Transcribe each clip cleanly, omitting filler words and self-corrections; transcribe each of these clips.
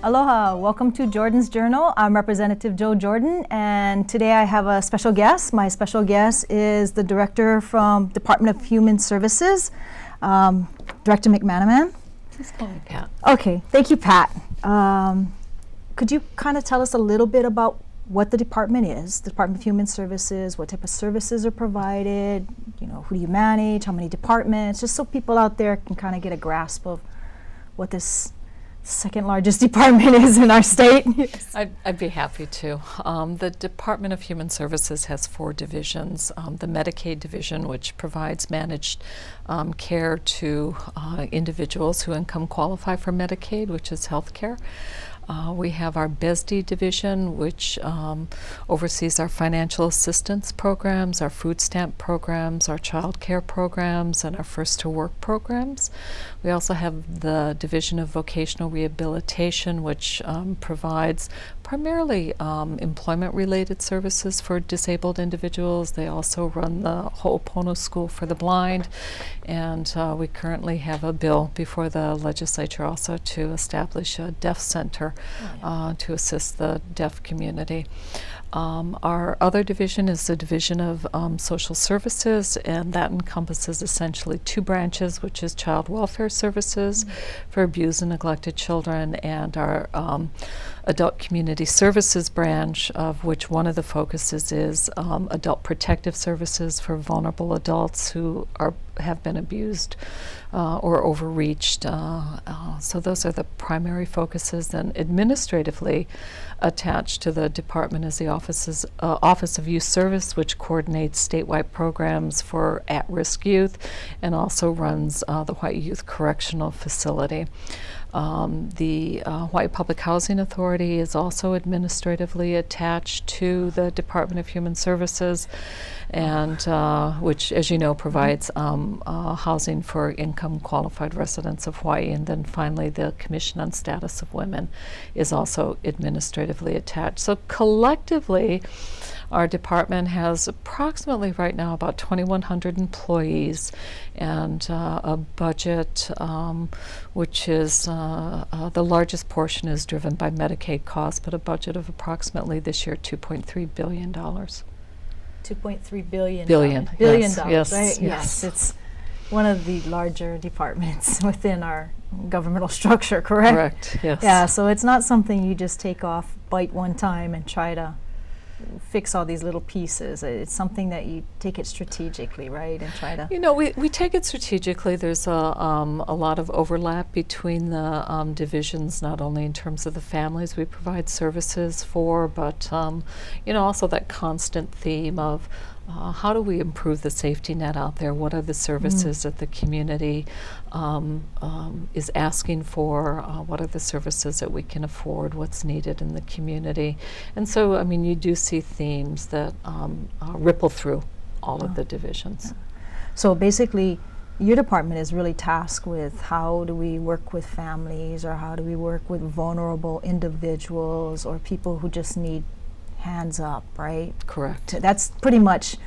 Aloha, welcome to Jordan's Journal. I'm Representative Joe Jordan, and today I have a special guest. My special guest is the director from Department of Human Services, Director McManaman. Please call me Pat. Okay, thank you, Pat. Could you kind of tell us a little bit about what the department is, the Department of Human Services, what type of services are provided, who do you manage, how many departments, just so people out there can kind of get a grasp of what this second largest department is in our state. Yes. I'd be happy to. The Department of Human Services has 4 divisions. The Medicaid division, which provides managed care to individuals who income qualify for Medicaid, which is health care. We have our BESD division, which oversees our financial assistance programs, our food stamp programs, our child care programs, and our First to Work programs. We also have the Division of Vocational Rehabilitation, which provides primarily employment-related services for disabled individuals. They also run the Ho'opono School for the Blind, and we currently have a bill before the legislature also to establish a deaf center to assist the deaf community. Our other division is the Division of Social Services, and that encompasses essentially 2 branches, which is Child Welfare Services for abused and neglected children, and our Adult Community Services branch, of which one of the focuses is Adult Protective Services for vulnerable adults who have been abused or overreached. So those are the primary focuses. And administratively attached to the department is the Office of Youth Service, which coordinates statewide programs for at-risk youth and also runs the Hawaii Youth Correctional Facility. The Hawaii Public Housing Authority is also administratively attached to the Department of Human Services, and which, as you know, provides housing for income qualified residents of Hawaii. And then finally, the Commission on Status of Women is also administratively attached. So collectively, our department has approximately right now about 2,100 employees and a budget which is the largest portion is driven by Medicaid costs, but a budget of approximately this year $2.3 billion. $2.3 billion. Billion. Yes, Yes. right? Yes, it's one of the larger departments within our governmental structure, correct? Correct, yes. Yeah, so it's not something you just take off, bite one time, and try to fix all these little pieces. It's something that you take it strategically, right, and try to... We take it strategically. There's a lot of overlap between the divisions, not only in terms of the families we provide services for, but also that constant theme of how do we improve the safety net out there? What are the services that the community is asking for? What are the services that we can afford? What's needed in the community? And so, you do see themes that ripple through all of the divisions. Yeah. So basically, your department is really tasked with how do we work with families, or how do we work with vulnerable individuals or people who just need hands up, right? Correct. That's pretty much,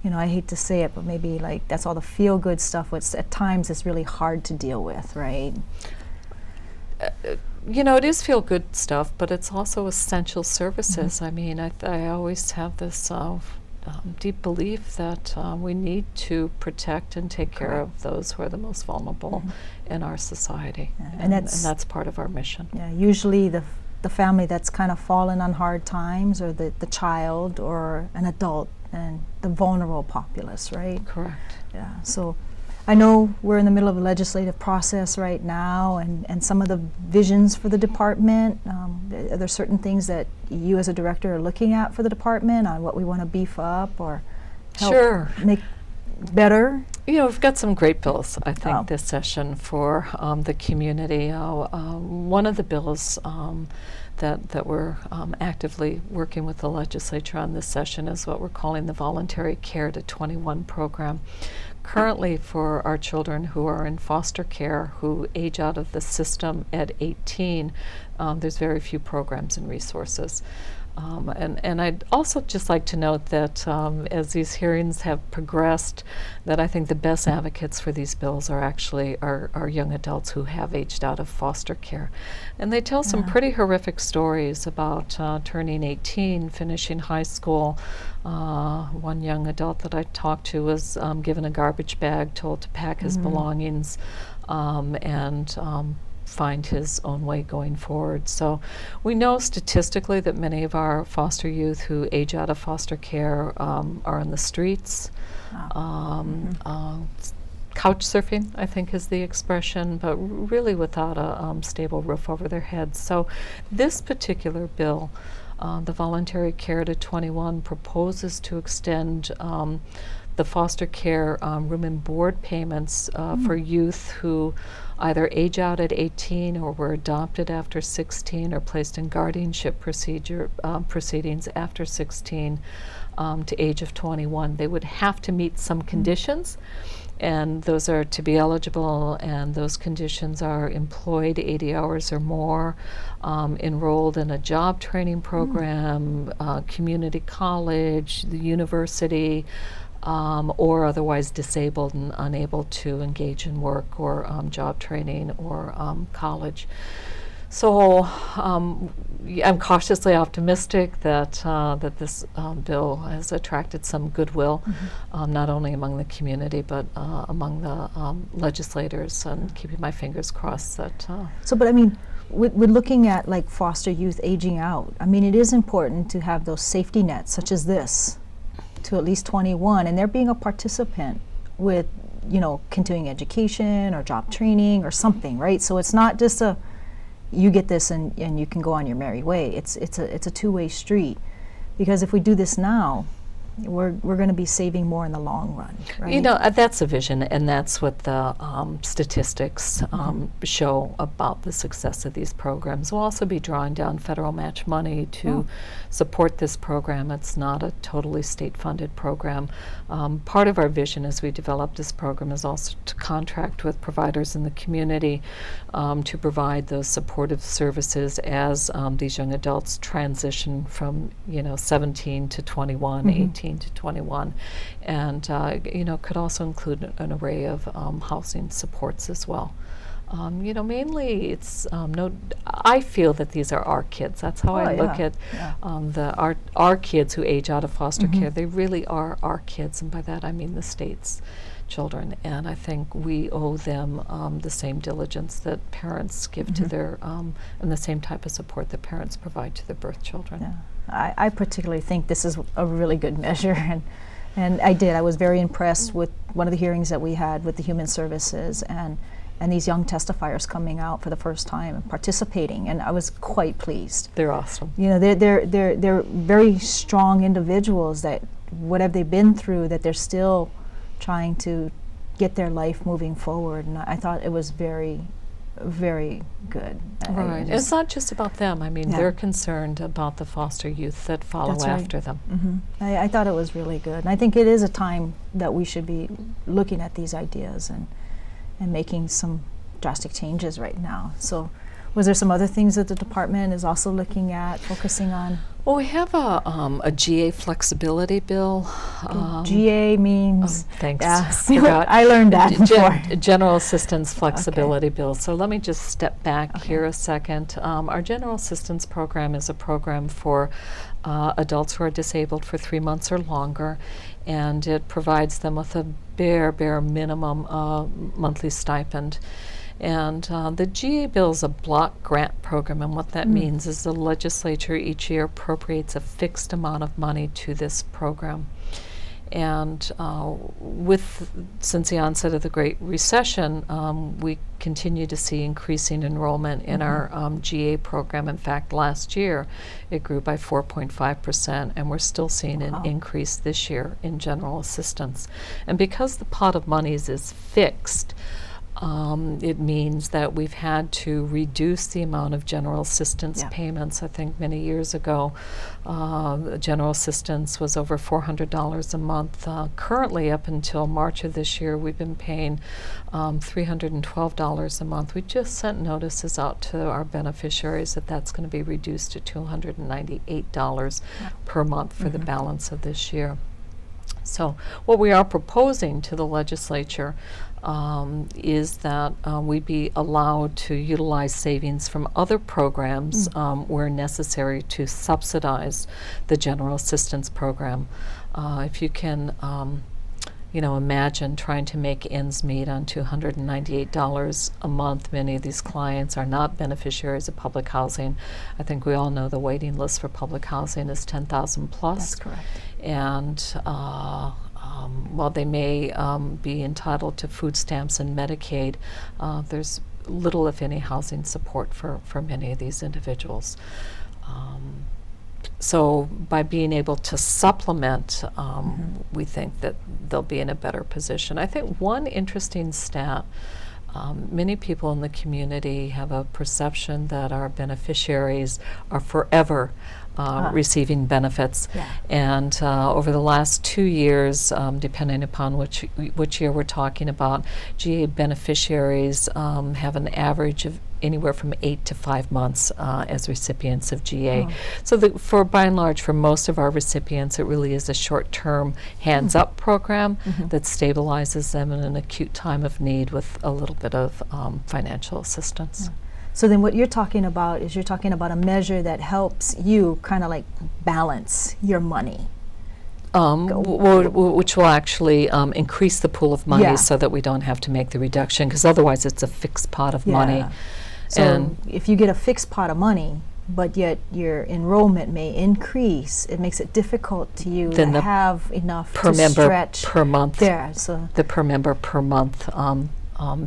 I hate to say it, but maybe like that's all the feel-good stuff, which at times it's really hard to deal with, right? It is feel-good stuff, but it's also essential services. I always have this deep belief that we need to protect and take care of those who are the most vulnerable in our society. Yeah. And that's part of our mission. Yeah, usually the family that's kind of fallen on hard times, or the child or an adult, and the vulnerable populace, right? Correct. Yeah, so I know we're in the middle of a legislative process right now, and some of the visions for the department, are there certain things that you as a director are looking at for the department on what we want to beef up or help make better? We've got some great bills, I think, this session for the community. One of the bills that we're actively working with the legislature on this session is what we're calling the Voluntary Care to 21 program. Currently, for our children who are in foster care, who age out of the system at 18, there's very few programs and resources. And I'd also just like to note that as these hearings have progressed, that I think the best advocates for these bills are actually our young adults who have aged out of foster care. And they tell some pretty horrific stories about turning 18, finishing high school. One young adult that I talked to was given a garbage bag, told to pack his belongings, and find his own way going forward. So we know statistically that many of our foster youth who age out of foster care are in the streets. Couch surfing, I think, is the expression, but really without a stable roof over their heads. So this particular bill, the Voluntary Care to 21, proposes to extend the foster care room and board payments for youth who either age out at 18 or were adopted after 16 or placed in guardianship proceedings after 16 to age of 21. They would have to meet some conditions, and those are to be eligible, and those conditions are employed 80 hours or more, enrolled in a job training program, community college, the university, or otherwise disabled and unable to engage in work or job training or college. So I'm cautiously optimistic that that this bill has attracted some goodwill, not only among the community but among the legislators, and keeping my fingers crossed that. So, but I mean, we're looking at like foster youth aging out. I mean, it is important to have those safety nets such as this to at least 21, and they're being a participant with, you know, continuing education or job training or something, right? So it's not just a you get this and you can go on your merry way. It's a two-way street, because if we do this now, we're going to be saving more in the long run, right? You know, that's a vision, and that's what the statistics show about the success of these programs. We'll also be drawing down federal match money to support this program. It's not a totally state-funded program. Part of our vision as we develop this program is also to contract with providers in the community to provide those supportive services as these young adults transition from, you know, 17 to 21, 18 to 21, and you know, could also include an array of housing supports as well. You know, mainly it's I feel that these are our kids. That's how I look at our kids who age out of foster care. They really are our kids, and by that I mean the state's children. And I think we owe them the same diligence that parents give to their, and the same type of support that parents provide to their birth children. Yeah. I particularly think this is a really good measure, and I was very impressed with one of the hearings that we had with the Human Services, and these young testifiers coming out for the first time and participating, and I was quite pleased. They're awesome. You know, they're very strong individuals that whatever they've been through, that they're still trying to get their life moving forward, and I thought it was very, very good. Right. It's not just about them. I mean, they're concerned about the foster youth that follow after them. I thought it was really good. And I think it is a time that we should be looking at these ideas and making some drastic changes right now. So was there some other things that the department is also looking at, focusing on? Well, we have a GA flexibility bill. GA means? Thanks. Yeah, I learned that before. General Assistance Flexibility Bill. So let me just step back here a second. Our General Assistance Program is a program for adults who are disabled for 3 months or longer, and it provides them with a bare minimum monthly stipend. And the GA bill is a block grant program, and what that means is the legislature each year appropriates a fixed amount of money to this program. And since the onset of the Great Recession, we continue to see increasing enrollment in our GA program. In fact, last year it grew by 4.5%, and we're still seeing an increase this year in general assistance. And because the pot of monies is fixed, It means that we've had to reduce the amount of general assistance Yeah. payments. I think many years ago, general assistance was over $400 a month. Currently, up until March of this year, we've been paying $312 a month. We just sent notices out to our beneficiaries that that's going to be reduced to $298 per month for the balance of this year. So what we are proposing to the legislature is that we be allowed to utilize savings from other programs where necessary to subsidize the general assistance program. If you can imagine trying to make ends meet on $298 a month. Many of these clients are not beneficiaries of public housing. I think we all know the waiting list for public housing is 10,000 plus. That's correct. And while they may be entitled to food stamps and Medicaid, there's little, if any, housing support for many of these individuals. So by being able to supplement, we think that they'll be in a better position. I think one interesting stat, many people in the community have a perception that our beneficiaries are forever receiving benefits. Yeah. And over the last 2 years, depending upon which year we're talking about, GA beneficiaries have an average of anywhere from 8 to 5 months as recipients of GA. So by and large, for most of our recipients, it really is a short-term hands-up program that stabilizes them in an acute time of need with a little bit of financial assistance. So then what you're talking about is a measure that helps you kind of like balance your money. Which will actually increase the pool of money Yeah. so that we don't have to make the reduction, because otherwise it's a fixed pot of money. So And if you get a fixed pot of money, but yet your enrollment may increase, it makes it difficult to you Then to the have enough per to member stretch per month, there. So the per member per month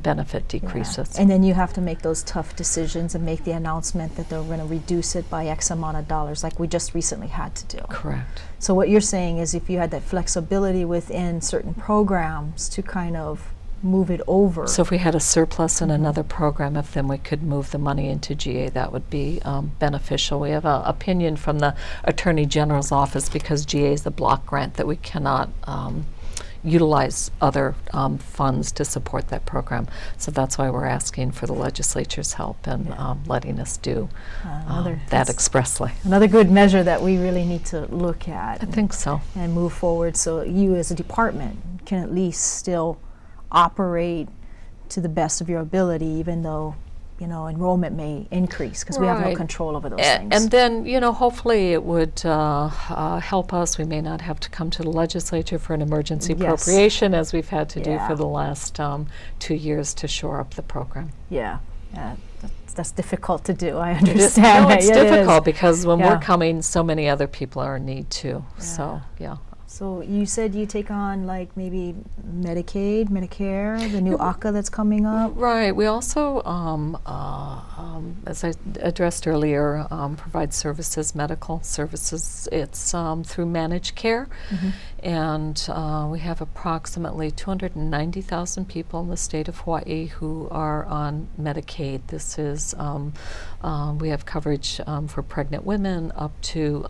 benefit yeah. decreases. And then you have to make those tough decisions and make the announcement that they're going to reduce it by X amount of dollars, like we just recently had to do. Correct. So what you're saying is if you had that flexibility within certain programs to kind of move it over. So if we had a surplus in another program, if then we could move the money into GA, that would be beneficial. We have an opinion from the Attorney General's office, because GA is a block grant, that we cannot utilize other funds to support that program. So that's why we're asking for the legislature's help in letting us do that that's expressly. another good measure that we really need to look at I think so. and move forward, so you as a department can at least still operate to the best of your ability, even though enrollment may increase, because we have no Right. control over those things. And then, hopefully it would help us. We may not have to come to the legislature for an emergency Yes. appropriation, as we've had to do Yeah. for the last 2 years to shore up the program. yeah, that's difficult to do. I No, understand. it's Yeah, it is. difficult because when Yeah. we're coming, so many other people are in need too. So, yeah. So you said you take on like maybe Medicaid, Medicare, the new ACA that's coming up. Right. We also, as I addressed earlier, provide services, medical services. It's through managed care. And we have approximately 290,000 people in the state of Hawaii who are on Medicaid. This is, we have coverage for pregnant women up to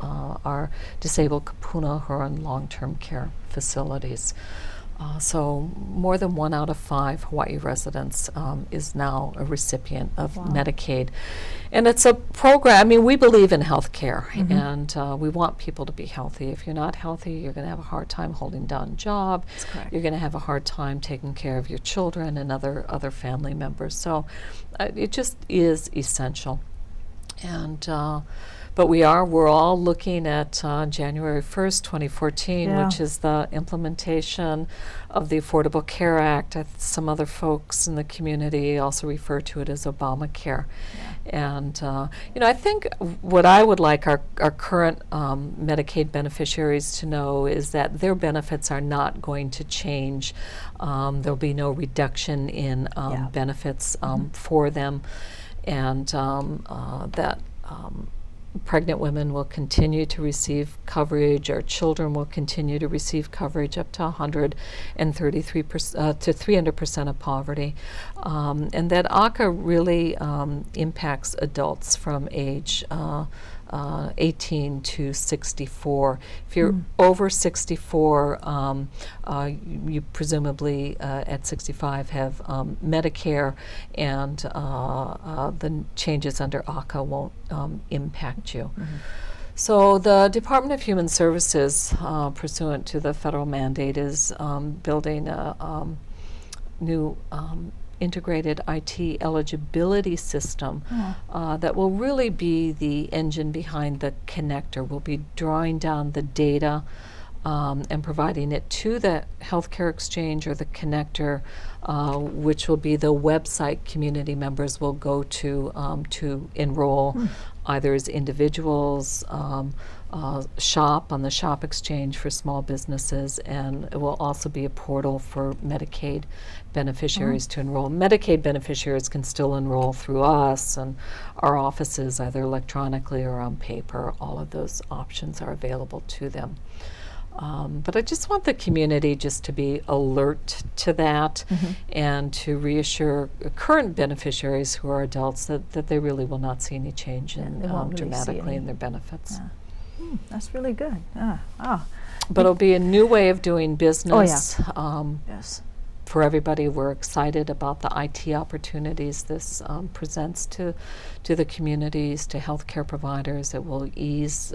our disabled kapuna who are in long-term care facilities. So more than 1 out of 5 Hawaii residents is now a recipient of Medicaid. And it's a program, we believe in health care, and we want people to be healthy. If you're not healthy, you're going to have a hard time holding down a job. That's correct. You're going to have a hard time taking care of your children and other family members. So it just is essential. And but we're all looking at January 1st, 2014, Yeah. which is the implementation of the Affordable Care Act. Some other folks in the community also refer to it as Obamacare. And I think what I would like our current Medicaid beneficiaries to know is that their benefits are not going to change. There'll be no reduction in benefits for them, and that pregnant women will continue to receive coverage, or children will continue to receive coverage up to 133% to 300% of poverty, and that ACA really impacts adults from age 18 to 64. If you're over 64, you presumably at 65 have Medicare, and the changes under ACA won't impact you. So the Department of Human Services, pursuant to the federal mandate, is building a new integrated IT eligibility system that will really be the engine behind the connector. We'll be drawing down the data and providing it to the healthcare exchange or the connector, which will be the website community members will go to enroll either as individuals, shop on the shop exchange for small businesses, and it will also be a portal for Medicaid beneficiaries to enroll. Medicaid beneficiaries can still enroll through us and our offices, either electronically or on paper. All of those options are available to them. But I just want the community just to be alert to that and to reassure current beneficiaries who are adults that they really will not see any change in, dramatically in their benefits. That's really good. But it'll be a new way of doing business. Yes. For everybody, we're excited about the IT opportunities this presents to the communities, to healthcare providers. It will ease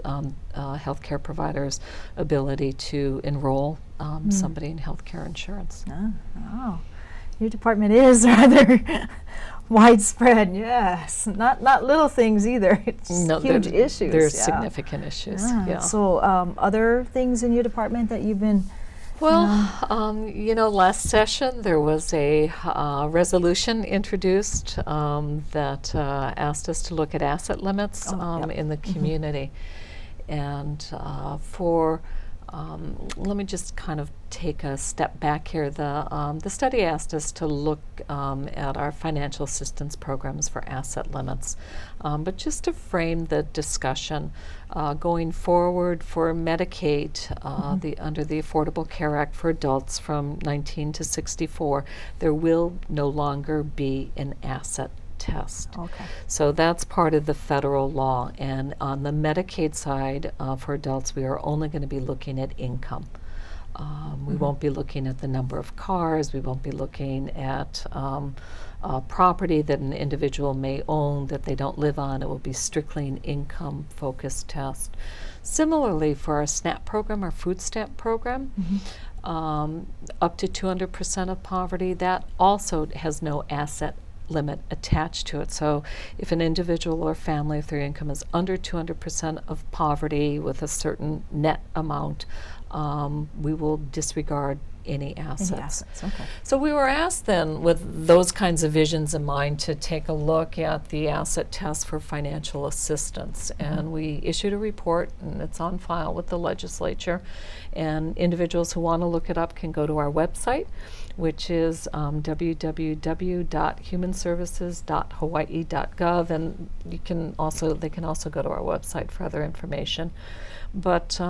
healthcare providers' ability to enroll somebody in healthcare insurance. Wow. Your department is rather widespread, yes. Not little things either. It's huge issues. There's significant issues, yeah. So other things in your department that you've been... Well, last session there was a resolution introduced that asked us to look at asset limits in the community. And let me just kind of take a step back here. The study asked us to look at our financial assistance programs for asset limits. But just to frame the discussion, going forward for Medicaid, under the Affordable Care Act for adults from 19 to 64, there will no longer be an asset test. Okay. So that's part of the federal law. And on the Medicaid side, for adults, we are only going to be looking at income. We won't be looking at the number of cars. We won't be looking at property that an individual may own that they don't live on. It will be strictly an income-focused test. Similarly, for our SNAP program, our food stamp program, up to 200% of poverty, that also has no asset limit attached to it. So if an individual or family, if their income is under 200% of poverty with a certain net amount, we will disregard any assets. Okay. So we were asked then, with those kinds of visions in mind, to take a look at the asset test for financial assistance. And we issued a report, and it's on file with the legislature. And individuals who want to look it up can go to our website, which is www.humanservices.hawaii.gov, and they can also go to our website for other information. But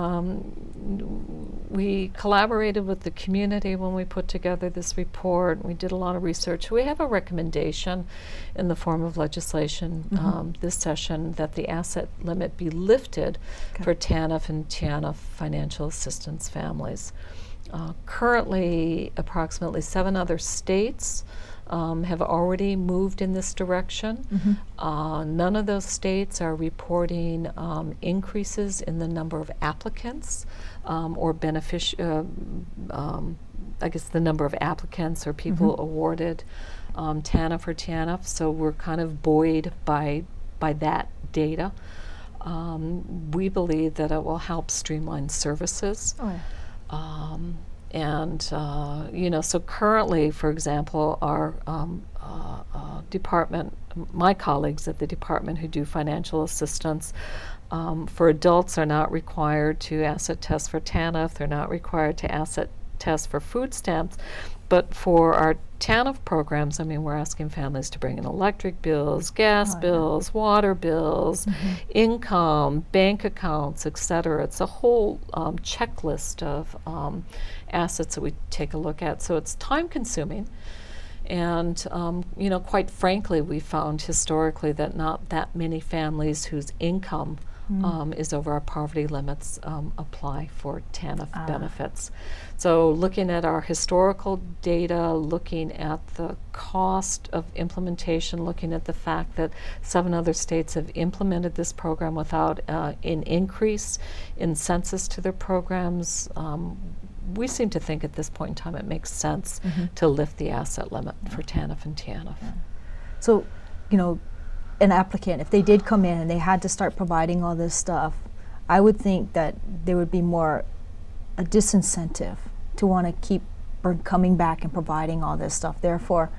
we collaborated with the community when we put together this report. We did a lot of research. We have a recommendation in the form of legislation this session that the asset limit be lifted for TANF and TANF financial assistance families. Currently, approximately 7 other states have already moved in this direction. None of those states are reporting increases in the number of applicants or I guess the number of applicants or people awarded TANF or TANF. So we're kind of buoyed by that data. We believe that it will help streamline services. So currently, for example, our department, my colleagues at the department who do financial assistance for adults are not required to asset test for TANF. They're not required to asset test for food stamps. But for our TANF programs, I mean, we're asking families to bring in electric bills, gas bills, water bills, income, bank accounts, et cetera. It's a whole checklist of assets that we take a look at. So it's time consuming. And, quite frankly, we found historically that not that many families whose income is over our poverty limits apply for TANF benefits. So looking at our historical data, looking at the cost of implementation, looking at the fact that 7 other states have implemented this program without an increase in census to their programs, we seem to think at this point in time it makes sense to lift the asset limit for TANF and TANF. So, an applicant, if they did come in and they had to start providing all this stuff, I would think that there would be more a disincentive to want to keep coming back and providing all this stuff. Therefore,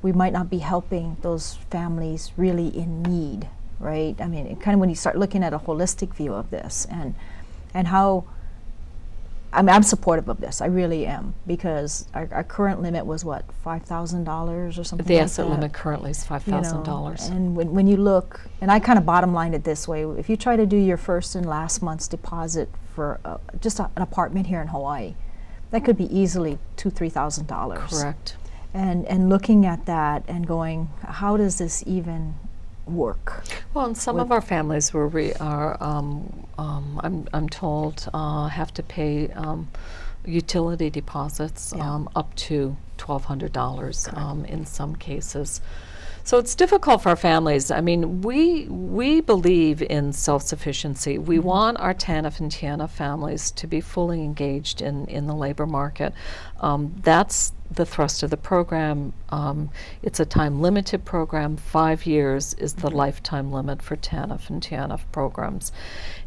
we might not be helping those families really in need, right? I mean, kind of when you start looking at a holistic view of this and how, I mean, I'm supportive of this. I really am, because our current limit was what, $5,000 or something. The like asset that. limit currently is $5,000. And when you look, and I kind of bottom lined it this way: if you try to do your first and last month's deposit for just an apartment here in Hawaii, that could be easily $2,000-3,000. Correct. And looking at that and going, how does this even work? Well, and some of our families where we are, I'm told, have to pay utility deposits up to $1,200 in some cases. So it's difficult for our families. I mean, we believe in self-sufficiency. We want our TANF and TANF families to be fully engaged in the labor market. That's the thrust of the program. It's a time-limited program. 5 years is the lifetime limit for TANF and TANF programs.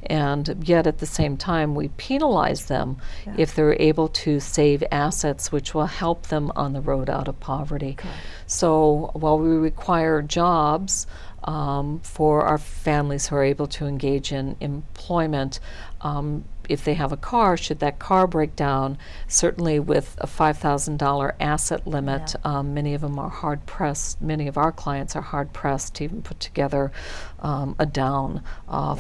And yet at the same time, we penalize them if they're able to save assets, which will help them on the road out of poverty. Correct. So while we require jobs for our families who are able to engage in employment, if they have a car, should that car break down, certainly with a $5,000 asset limit, many of them are hard-pressed, many of our clients are hard-pressed to even put together a down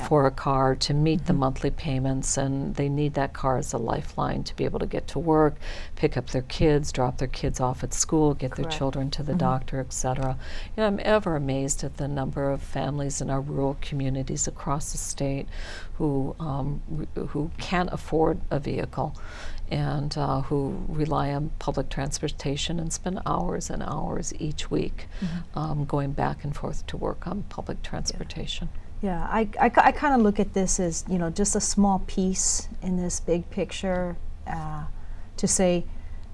for a car to meet the monthly payments, and they need that car as a lifeline to be able to get to work, pick up their kids, drop their kids off at school, get their children to the doctor, etc. I'm ever amazed at the number of families in our rural communities across the state who can't afford a vehicle and who rely on public transportation and spend hours and hours each week going back and forth to work on public transportation. Yeah, I kind of look at this as, just a small piece in this big picture to say,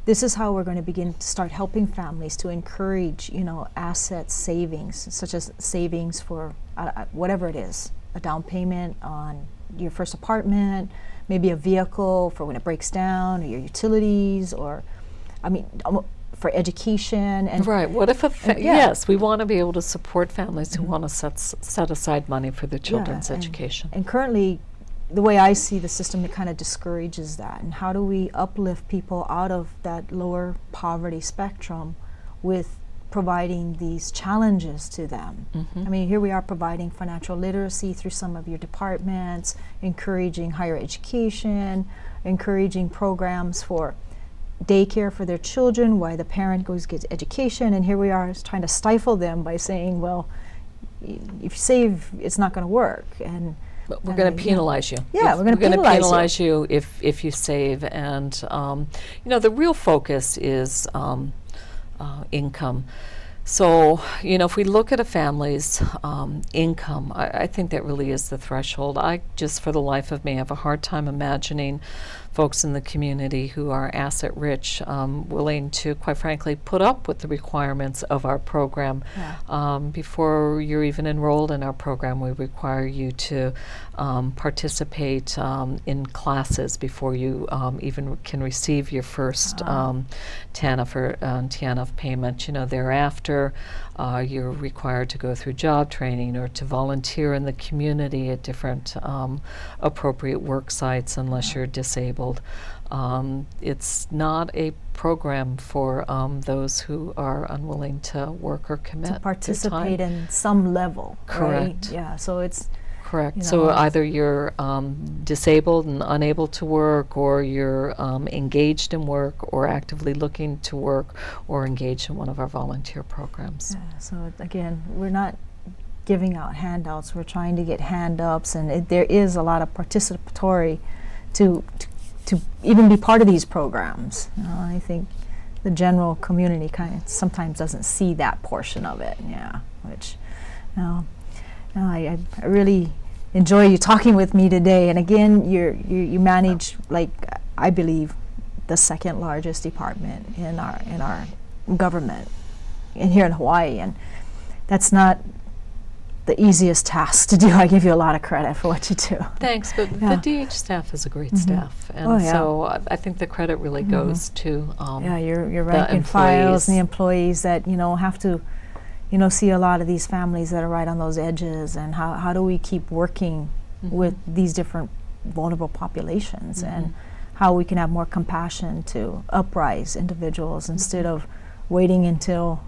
this is how we're going to begin to start helping families to encourage, asset savings, such as savings for whatever it is, a down payment on your first apartment, maybe a vehicle for when it breaks down, or your utilities, or, for education. And right. What if yes, we want to be able to support families who want to set aside money for their children's education. And currently, the way I see the system, it kind of discourages that. And how do we uplift people out of that lower poverty spectrum with providing these challenges to them? I mean, here we are providing financial literacy through some of your departments, encouraging higher education, encouraging programs for daycare for their children while the parent goes gets education, and here we are trying to stifle them by saying, well, if you save, it's not going to work. And but we're going to penalize you. Yeah, we're going to penalize you if you save. And the real focus is income. So, if we look at a family's income, I think that really is the threshold. I just, for the life of me, have a hard time imagining folks in the community who are asset rich, willing to, quite frankly, put up with the requirements of our program. Before you're even enrolled in our program, we require you to participate in classes before you even can receive your first TANF or TANF payment. Thereafter, you're required to go through job training or to volunteer in the community at different appropriate work sites unless you're disabled disabled. It's not a program for those who are unwilling to work or commit To their participate time. in some level, right? Correct. Yeah, so it's, Correct. you So know. either you're disabled and unable to work, or you're engaged in work, or actively looking to work, or engaged in one of our volunteer programs. yeah, so again, we're not giving out handouts, we're trying to get hand-ups, and there is a lot of participatory to even be part of these programs. I think the general community kind of sometimes doesn't see that portion of it, yeah, which, no, I really enjoy you talking with me today. And again, you manage, like, I believe, the second largest department in our government here in Hawaii, and that's not the easiest task to do. I give you a lot of credit for what you do. Thanks, but Yeah. the DH staff is a great Mhm. staff, and Oh, yeah. so I think the credit really Mhm. goes to Yeah, your the rank and files and the employees. employees that have to see a lot of these families that are right on those edges, and how do we keep working Mhm. with these different vulnerable populations, and Mhm. how we can have more compassion to uprise individuals instead of waiting until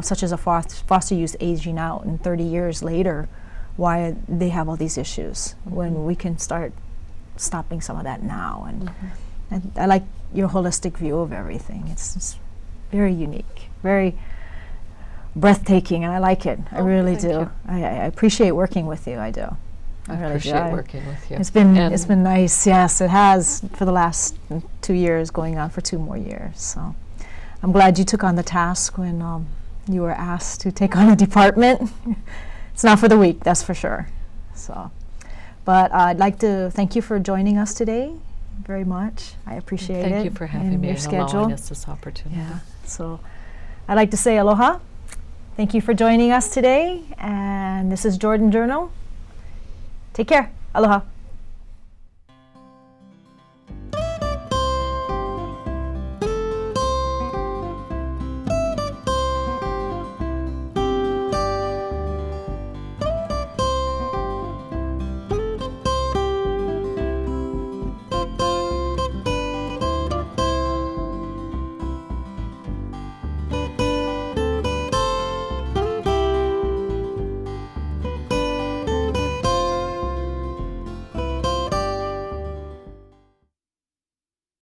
such as a foster youth aging out, and 30 years later why they have all these issues, when we can start stopping some of that now. And I like your holistic view of everything. It's very unique, very breathtaking, and I like it. I really thank do. you. I appreciate working with you. I do. I really do. appreciate working with you. It's been And nice. Yes, it has, for the last 2 years, going on for 2 more years. So I'm glad you took on the task when you were asked to take on a department. It's not for the weak, that's for sure. So, but I'd like to thank you for joining us today very much. I appreciate it. Thank you for having and me your and schedule. allowing us this opportunity. Yeah. So I'd like to say aloha. Thank you for joining us today. And this is Jordan Journal. Take care. Aloha.